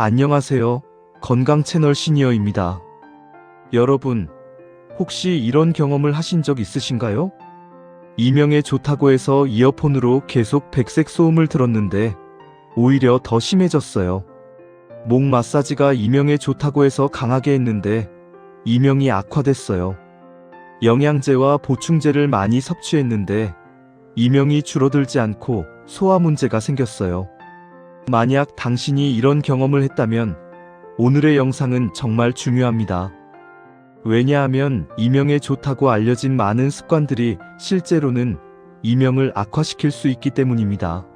안녕하세요. 건강채널 시니어입니다. 여러분, 혹시 이런 경험을 하신 적 있으신가요? 이명에 좋다고 해서 이어폰으로 계속 백색 소음을 들었는데 오히려 더 심해졌어요. 목 마사지가 이명에 좋다고 해서 강하게 했는데 이명이 악화됐어요. 영양제와 보충제를 많이 섭취했는데 이명이 줄어들지 않고 소화 문제가 생겼어요. 만약 당신이 이런 경험을 했다면 오늘의 영상은 정말 중요합니다. 왜냐하면 이명에 좋다고 알려진 많은 습관들이 실제로는 이명을 악화시킬 수 있기 때문입니다.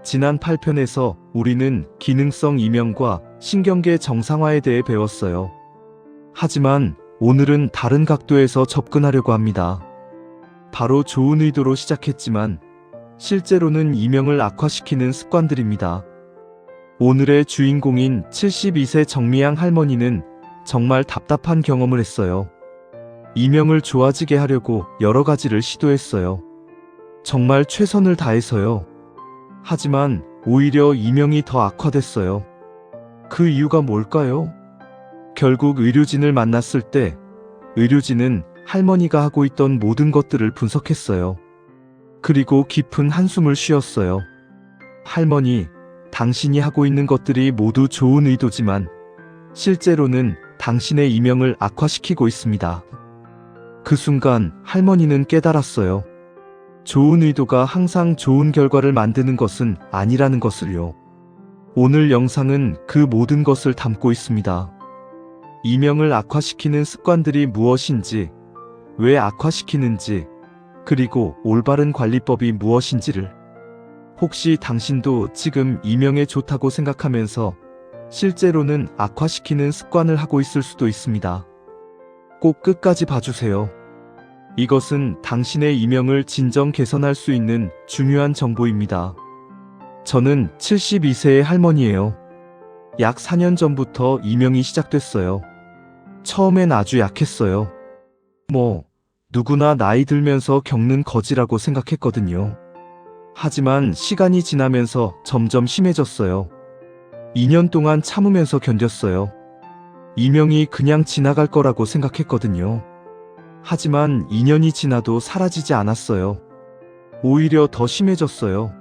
지난 8편에서 우리는 기능성 이명과 신경계 정상화에 대해 배웠어요. 하지만 오늘은 다른 각도에서 접근하려고 합니다. 바로 좋은 의도로 시작했지만 실제로는 이명을 악화시키는 습관들입니다. 오늘의 주인공인 72세 정미양 할머니는 정말 답답한 경험을 했어요. 이명을 좋아지게 하려고 여러 가지를 시도했어요. 정말 최선을 다해서요. 하지만 오히려 이명이 더 악화됐어요. 그 이유가 뭘까요? 결국 의료진을 만났을 때 의료진은 할머니가 하고 있던 모든 것들을 분석했어요. 그리고 깊은 한숨을 쉬었어요. 할머니, 당신이 하고 있는 것들이 모두 좋은 의도지만 실제로는 당신의 이명을 악화시키고 있습니다. 그 순간 할머니는 깨달았어요. 좋은 의도가 항상 좋은 결과를 만드는 것은 아니라는 것을요. 오늘 영상은 그 모든 것을 담고 있습니다. 이명을 악화시키는 습관들이 무엇인지, 왜 악화시키는지, 그리고 올바른 관리법이 무엇인지를. 혹시 당신도 지금 이명에 좋다고 생각하면서 실제로는 악화시키는 습관을 하고 있을 수도 있습니다. 꼭 끝까지 봐주세요. 이것은 당신의 이명을 진정 개선할 수 있는 중요한 정보입니다. 저는 72세의 할머니예요. 약 4년 전부터 이명이 시작됐어요. 처음엔 아주 약했어요. 누구나 나이 들면서 겪는 거지라고 생각했거든요. 하지만 시간이 지나면서 점점 심해졌어요. 2년 동안 참으면서 견뎠어요. 이명이 그냥 지나갈 거라고 생각했거든요. 하지만 2년이 지나도 사라지지 않았어요. 오히려 더 심해졌어요.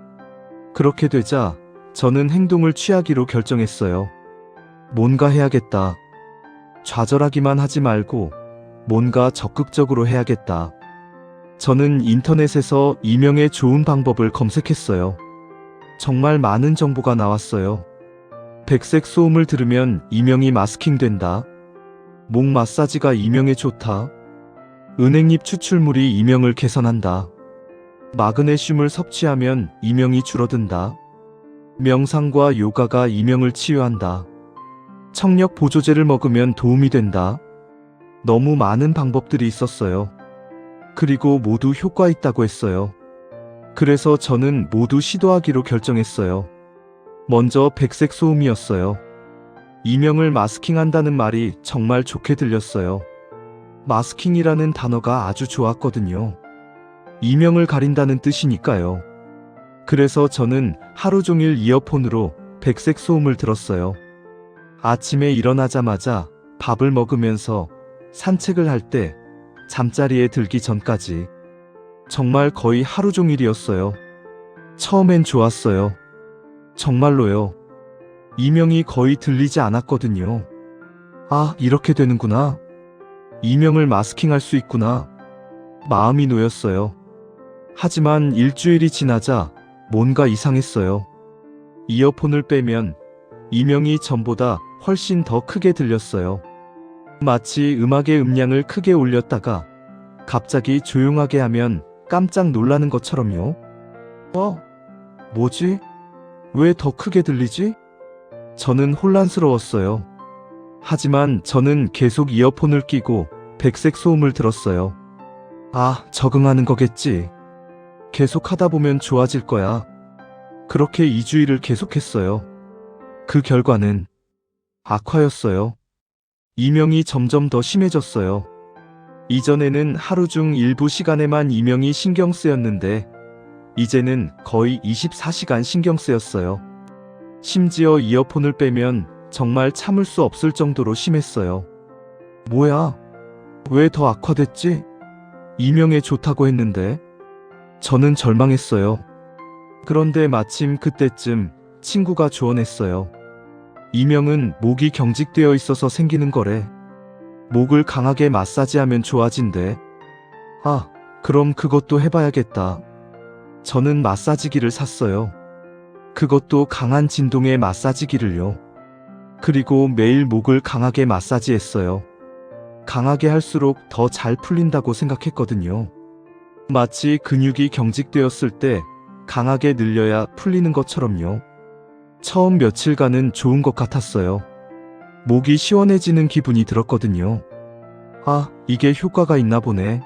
그렇게 되자 저는 행동을 취하기로 결정했어요. 뭔가 해야겠다. 좌절하기만 하지 말고 뭔가 적극적으로 해야겠다. 저는 인터넷에서 이명에 좋은 방법을 검색했어요. 정말 많은 정보가 나왔어요. 백색 소음을 들으면 이명이 마스킹된다. 목 마사지가 이명에 좋다. 은행잎 추출물이 이명을 개선한다. 마그네슘을 섭취하면 이명이 줄어든다. 명상과 요가가 이명을 치유한다. 청력 보조제를 먹으면 도움이 된다. 너무 많은 방법들이 있었어요. 그리고 모두 효과 있다고 했어요. 그래서 저는 모두 시도하기로 결정했어요. 먼저 백색 소음이었어요. 이명을 마스킹한다는 말이 정말 좋게 들렸어요. 마스킹이라는 단어가 아주 좋았거든요. 이명을 가린다는 뜻이니까요. 그래서 저는 하루 종일 이어폰으로 백색 소음을 들었어요. 아침에 일어나자마자 밥을 먹으면서 산책을 할 때 잠자리에 들기 전까지 정말 거의 하루 종일이었어요. 처음엔 좋았어요. 정말로요. 이명이 거의 들리지 않았거든요. 아, 이렇게 되는구나. 이명을 마스킹할 수 있구나. 마음이 놓였어요. 하지만 일주일이 지나자 뭔가 이상했어요. 이어폰을 빼면 이명이 전보다 훨씬 더 크게 들렸어요. 마치 음악의 음량을 크게 올렸다가 갑자기 조용하게 하면 깜짝 놀라는 것처럼요. 뭐지? 왜 더 크게 들리지? 저는 혼란스러웠어요. 하지만 저는 계속 이어폰을 끼고 백색 소음을 들었어요. 아, 적응하는 거겠지. 계속 하다 보면 좋아질 거야. 그렇게 2주일을 계속했어요. 그 결과는 악화였어요. 이명이 점점 더 심해졌어요. 이전에는 하루 중 일부 시간에만 이명이 신경 쓰였는데 이제는 거의 24시간 신경 쓰였어요. 심지어 이어폰을 빼면 정말 참을 수 없을 정도로 심했어요. 뭐야? 왜 더 악화됐지? 이명에 좋다고 했는데? 저는 절망했어요. 그런데 마침 그때쯤 친구가 조언했어요. 이명은 목이 경직되어 있어서 생기는 거래. 목을 강하게 마사지하면 좋아진대. 아, 그럼 그것도 해봐야겠다. 저는 마사지기를 샀어요. 그것도 강한 진동의 마사지기를요. 그리고 매일 목을 강하게 마사지했어요. 강하게 할수록 더 잘 풀린다고 생각했거든요. 마치 근육이 경직되었을 때 강하게 늘려야 풀리는 것처럼요. 처음 며칠간은 좋은 것 같았어요. 목이 시원해지는 기분이 들었거든요. 아, 이게 효과가 있나 보네.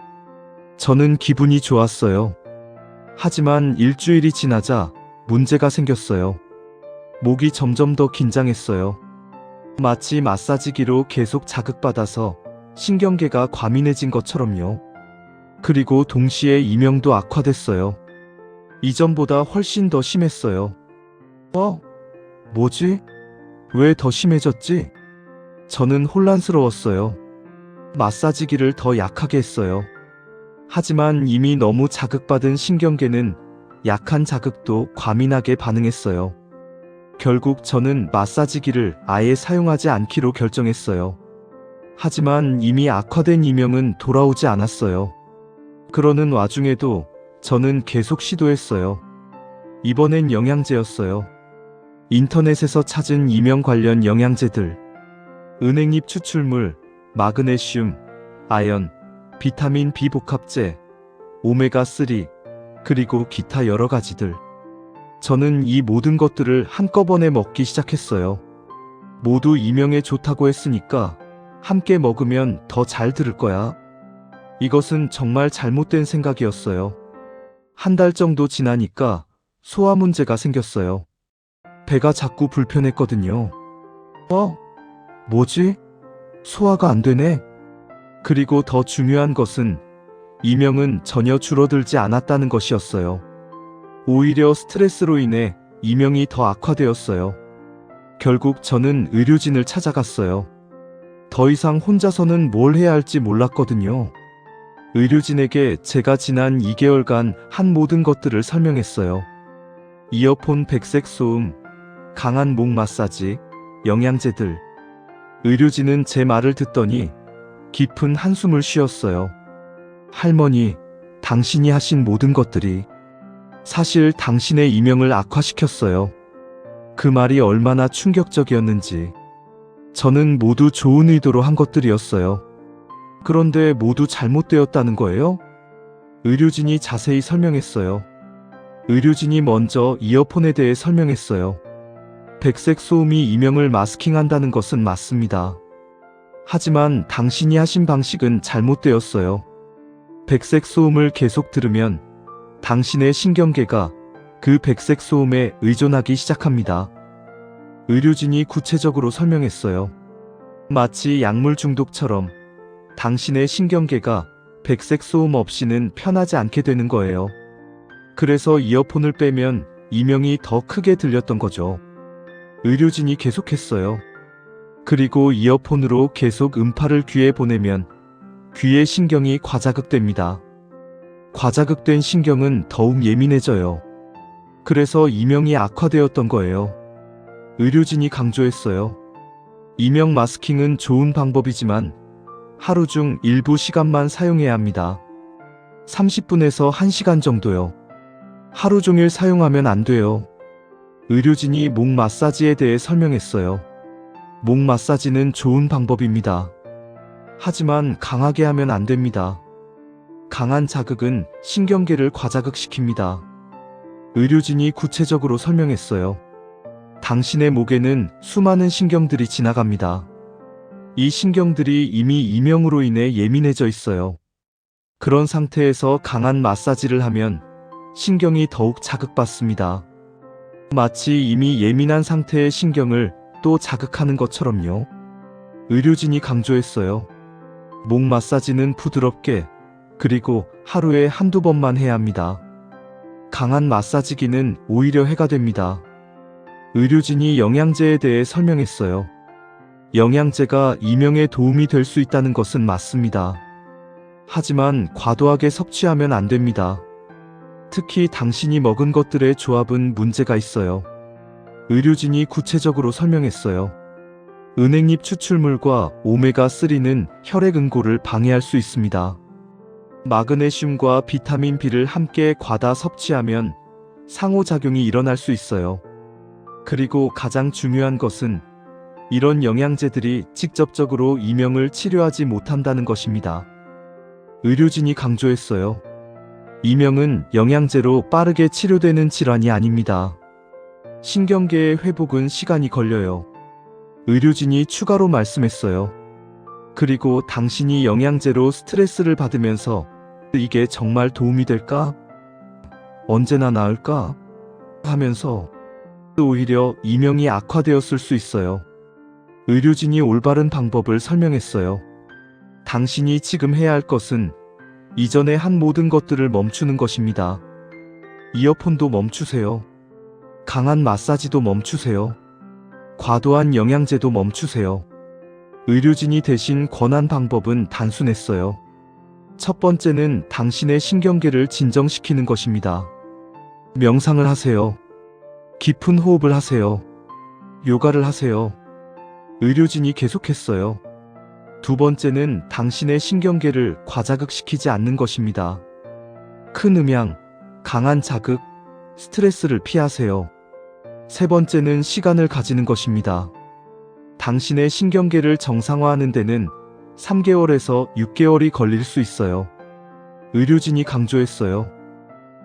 저는 기분이 좋았어요. 하지만 일주일이 지나자 문제가 생겼어요. 목이 점점 더 긴장했어요. 마치 마사지기로 계속 자극받아서 신경계가 과민해진 것처럼요. 그리고 동시에 이명도 악화됐어요. 이전보다 훨씬 더 심했어요. 뭐지? 왜 더 심해졌지? 저는 혼란스러웠어요. 마사지기를 더 약하게 했어요. 하지만 이미 너무 자극받은 신경계는 약한 자극도 과민하게 반응했어요. 결국 저는 마사지기를 아예 사용하지 않기로 결정했어요. 하지만 이미 악화된 이명은 돌아오지 않았어요. 그러는 와중에도 저는 계속 시도했어요. 이번엔 영양제였어요. 인터넷에서 찾은 이명 관련 영양제들. 은행잎 추출물, 마그네슘, 아연, 비타민 B 복합제, 오메가3, 그리고 기타 여러 가지들. 저는 이 모든 것들을 한꺼번에 먹기 시작했어요. 모두 이명에 좋다고 했으니까 함께 먹으면 더 잘 들을 거야. 이것은 정말 잘못된 생각이었어요. 한 달 정도 지나니까 소화 문제가 생겼어요. 배가 자꾸 불편했거든요. 뭐지? 소화가 안 되네? 그리고 더 중요한 것은 이명은 전혀 줄어들지 않았다는 것이었어요. 오히려 스트레스로 인해 이명이 더 악화되었어요. 결국 저는 의료진을 찾아갔어요. 더 이상 혼자서는 뭘 해야 할지 몰랐거든요. 의료진에게 제가 지난 2개월간 한 모든 것들을 설명했어요. 이어폰 백색 소음, 강한 목 마사지, 영양제들. 의료진은 제 말을 듣더니 깊은 한숨을 쉬었어요. 할머니, 당신이 하신 모든 것들이 사실 당신의 이명을 악화시켰어요. 그 말이 얼마나 충격적이었는지. 저는 모두 좋은 의도로 한 것들이었어요. 그런데 모두 잘못되었다는 거예요? 의료진이 자세히 설명했어요. 의료진이 먼저 이어폰에 대해 설명했어요. 백색 소음이 이명을 마스킹한다는 것은 맞습니다. 하지만 당신이 하신 방식은 잘못되었어요. 백색 소음을 계속 들으면 당신의 신경계가 그 백색 소음에 의존하기 시작합니다. 의료진이 구체적으로 설명했어요. 마치 약물 중독처럼 당신의 신경계가 백색 소음 없이는 편하지 않게 되는 거예요. 그래서 이어폰을 빼면 이명이 더 크게 들렸던 거죠. 의료진이 계속했어요. 그리고 이어폰으로 계속 음파를 귀에 보내면 귀의 신경이 과자극됩니다. 과자극된 신경은 더욱 예민해져요. 그래서 이명이 악화되었던 거예요. 의료진이 강조했어요. 이명 마스킹은 좋은 방법이지만 하루 중 일부 시간만 사용해야 합니다. 30분에서 1시간 정도요. 하루 종일 사용하면 안 돼요. 의료진이 목 마사지에 대해 설명했어요. 목 마사지는 좋은 방법입니다. 하지만 강하게 하면 안 됩니다. 강한 자극은 신경계를 과자극시킵니다. 의료진이 구체적으로 설명했어요. 당신의 목에는 수많은 신경들이 지나갑니다. 이 신경들이 이미 이명으로 인해 예민해져 있어요. 그런 상태에서 강한 마사지를 하면 신경이 더욱 자극받습니다. 마치 이미 예민한 상태의 신경을 또 자극하는 것처럼요. 의료진이 강조했어요. 목 마사지는 부드럽게 그리고 하루에 한두 번만 해야 합니다. 강한 마사지기는 오히려 해가 됩니다. 의료진이 영양제에 대해 설명했어요. 영양제가 이명에 도움이 될 수 있다는 것은 맞습니다. 하지만 과도하게 섭취하면 안 됩니다. 특히 당신이 먹은 것들의 조합은 문제가 있어요. 의료진이 구체적으로 설명했어요. 은행잎 추출물과 오메가3는 혈액 응고를 방해할 수 있습니다. 마그네슘과 비타민 B를 함께 과다 섭취하면 상호작용이 일어날 수 있어요. 그리고 가장 중요한 것은 이런 영양제들이 직접적으로 이명을 치료하지 못한다는 것입니다. 의료진이 강조했어요. 이명은 영양제로 빠르게 치료되는 질환이 아닙니다. 신경계의 회복은 시간이 걸려요. 의료진이 추가로 말씀했어요. 그리고 당신이 영양제로 스트레스를 받으면서 이게 정말 도움이 될까? 언제나 나을까? 하면서 오히려 이명이 악화되었을 수 있어요. 의료진이 올바른 방법을 설명했어요. 당신이 지금 해야 할 것은 이전에 한 모든 것들을 멈추는 것입니다. 이어폰도 멈추세요. 강한 마사지도 멈추세요. 과도한 영양제도 멈추세요. 의료진이 대신 권한 방법은 단순했어요. 첫 번째는 당신의 신경계를 진정시키는 것입니다. 명상을 하세요. 깊은 호흡을 하세요. 요가를 하세요. 의료진이 계속했어요. 두 번째는 당신의 신경계를 과자극시키지 않는 것입니다. 큰 음향, 강한 자극, 스트레스를 피하세요. 세 번째는 시간을 가지는 것입니다. 당신의 신경계를 정상화하는 데는 3개월에서 6개월이 걸릴 수 있어요. 의료진이 강조했어요.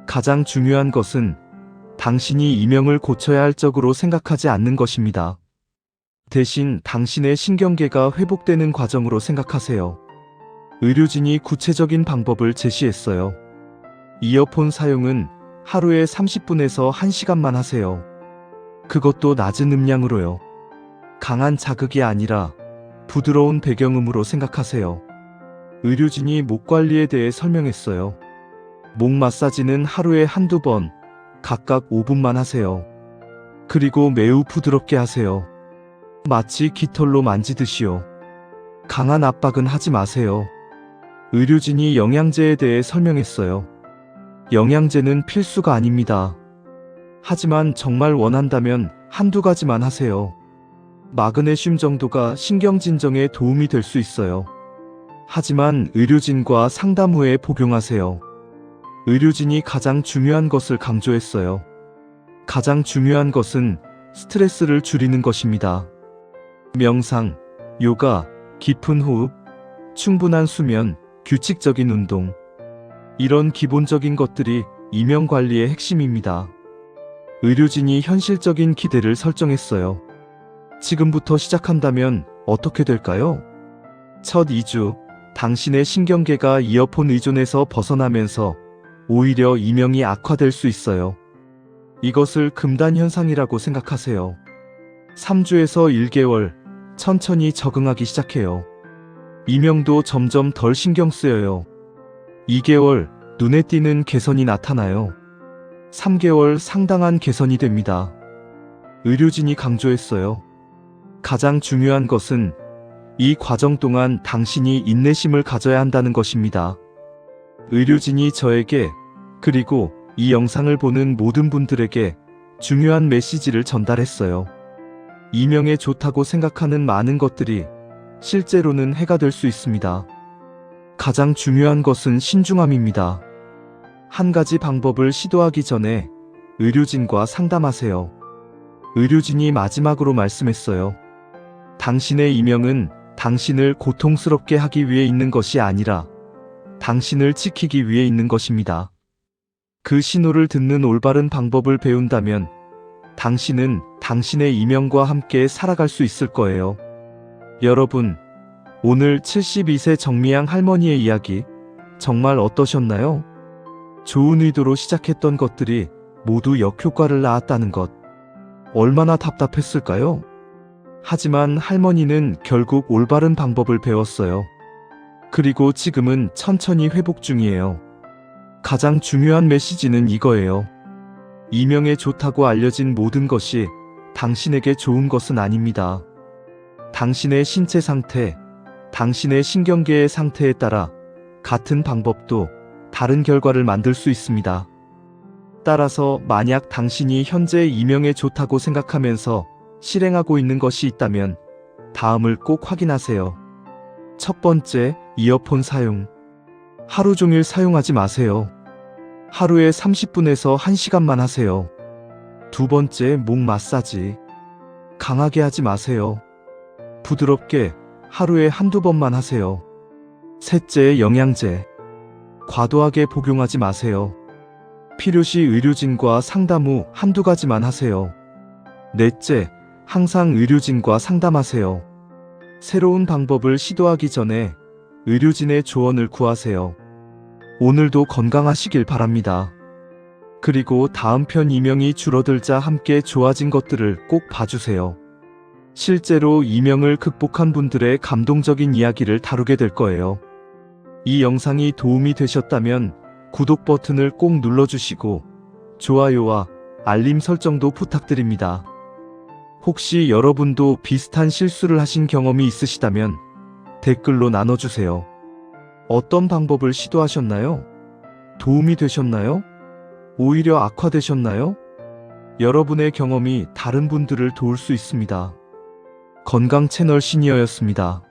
가장 중요한 것은 당신이 이명을 고쳐야 할 적으로 생각하지 않는 것입니다. 대신 당신의 신경계가 회복되는 과정으로 생각하세요. 의료진이 구체적인 방법을 제시했어요. 이어폰 사용은 하루에 30분에서 1시간만 하세요. 그것도 낮은 음량으로요. 강한 자극이 아니라 부드러운 배경음으로 생각하세요. 의료진이 목 관리에 대해 설명했어요. 목 마사지는 하루에 한두 번, 각각 5분만 하세요. 그리고 매우 부드럽게 하세요. 마치 깃털로 만지듯이요. 강한 압박은 하지 마세요. 의료진이 영양제에 대해 설명했어요. 영양제는 필수가 아닙니다. 하지만 정말 원한다면 한두 가지만 하세요. 마그네슘 정도가 신경 진정에 도움이 될 수 있어요. 하지만 의료진과 상담 후에 복용하세요. 의료진이 가장 중요한 것을 강조했어요. 가장 중요한 것은 스트레스를 줄이는 것입니다. 명상, 요가, 깊은 호흡, 충분한 수면, 규칙적인 운동. 이런 기본적인 것들이 이명 관리의 핵심입니다. 의료진이 현실적인 기대를 설정했어요. 지금부터 시작한다면 어떻게 될까요? 첫 2주, 당신의 신경계가 이어폰 의존에서 벗어나면서 오히려 이명이 악화될 수 있어요. 이것을 금단 현상이라고 생각하세요. 3주에서 1개월, 천천히 적응하기 시작해요. 이명도 점점 덜 신경 쓰여요. 2개월, 눈에 띄는 개선이 나타나요. 3개월, 상당한 개선이 됩니다. 의료진이 강조했어요. 가장 중요한 것은 이 과정 동안 당신이 인내심을 가져야 한다는 것입니다. 의료진이 저에게, 그리고 이 영상을 보는 모든 분들에게 중요한 메시지를 전달했어요. 이명에 좋다고 생각하는 많은 것들이 실제로는 해가 될 수 있습니다. 가장 중요한 것은 신중함입니다. 한 가지 방법을 시도하기 전에 의료진과 상담하세요. 의료진이 마지막으로 말씀했어요. 당신의 이명은 당신을 고통스럽게 하기 위해 있는 것이 아니라 당신을 지키기 위해 있는 것입니다. 그 신호를 듣는 올바른 방법을 배운다면 당신은 당신의 이명과 함께 살아갈 수 있을 거예요. 여러분, 오늘 72세 정미양 할머니의 이야기 정말 어떠셨나요? 좋은 의도로 시작했던 것들이 모두 역효과를 낳았다는 것. 얼마나 답답했을까요? 하지만 할머니는 결국 올바른 방법을 배웠어요. 그리고 지금은 천천히 회복 중이에요. 가장 중요한 메시지는 이거예요. 이명에 좋다고 알려진 모든 것이 당신에게 좋은 것은 아닙니다. 당신의 신체 상태, 당신의 신경계의 상태에 따라 같은 방법도 다른 결과를 만들 수 있습니다. 따라서 만약 당신이 현재 이명에 좋다고 생각하면서 실행하고 있는 것이 있다면 다음을 꼭 확인하세요. 첫 번째, 이어폰 사용. 하루 종일 사용하지 마세요. 하루에 30분에서 1시간만 하세요. 두 번째, 목 마사지. 강하게 하지 마세요. 부드럽게 하루에 한두 번만 하세요. 셋째, 영양제. 과도하게 복용하지 마세요. 필요시 의료진과 상담 후 한두 가지만 하세요. 넷째, 항상 의료진과 상담하세요. 새로운 방법을 시도하기 전에 의료진의 조언을 구하세요. 오늘도 건강하시길 바랍니다. 그리고 다음 편 이명이 줄어들자 함께 좋아진 것들을 꼭 봐주세요. 실제로 이명을 극복한 분들의 감동적인 이야기를 다루게 될 거예요. 이 영상이 도움이 되셨다면 구독 버튼을 꼭 눌러주시고 좋아요와 알림 설정도 부탁드립니다. 혹시 여러분도 비슷한 실수를 하신 경험이 있으시다면 댓글로 나눠주세요. 어떤 방법을 시도하셨나요? 도움이 되셨나요? 오히려 악화되셨나요? 여러분의 경험이 다른 분들을 도울 수 있습니다. 건강 채널 시니어였습니다.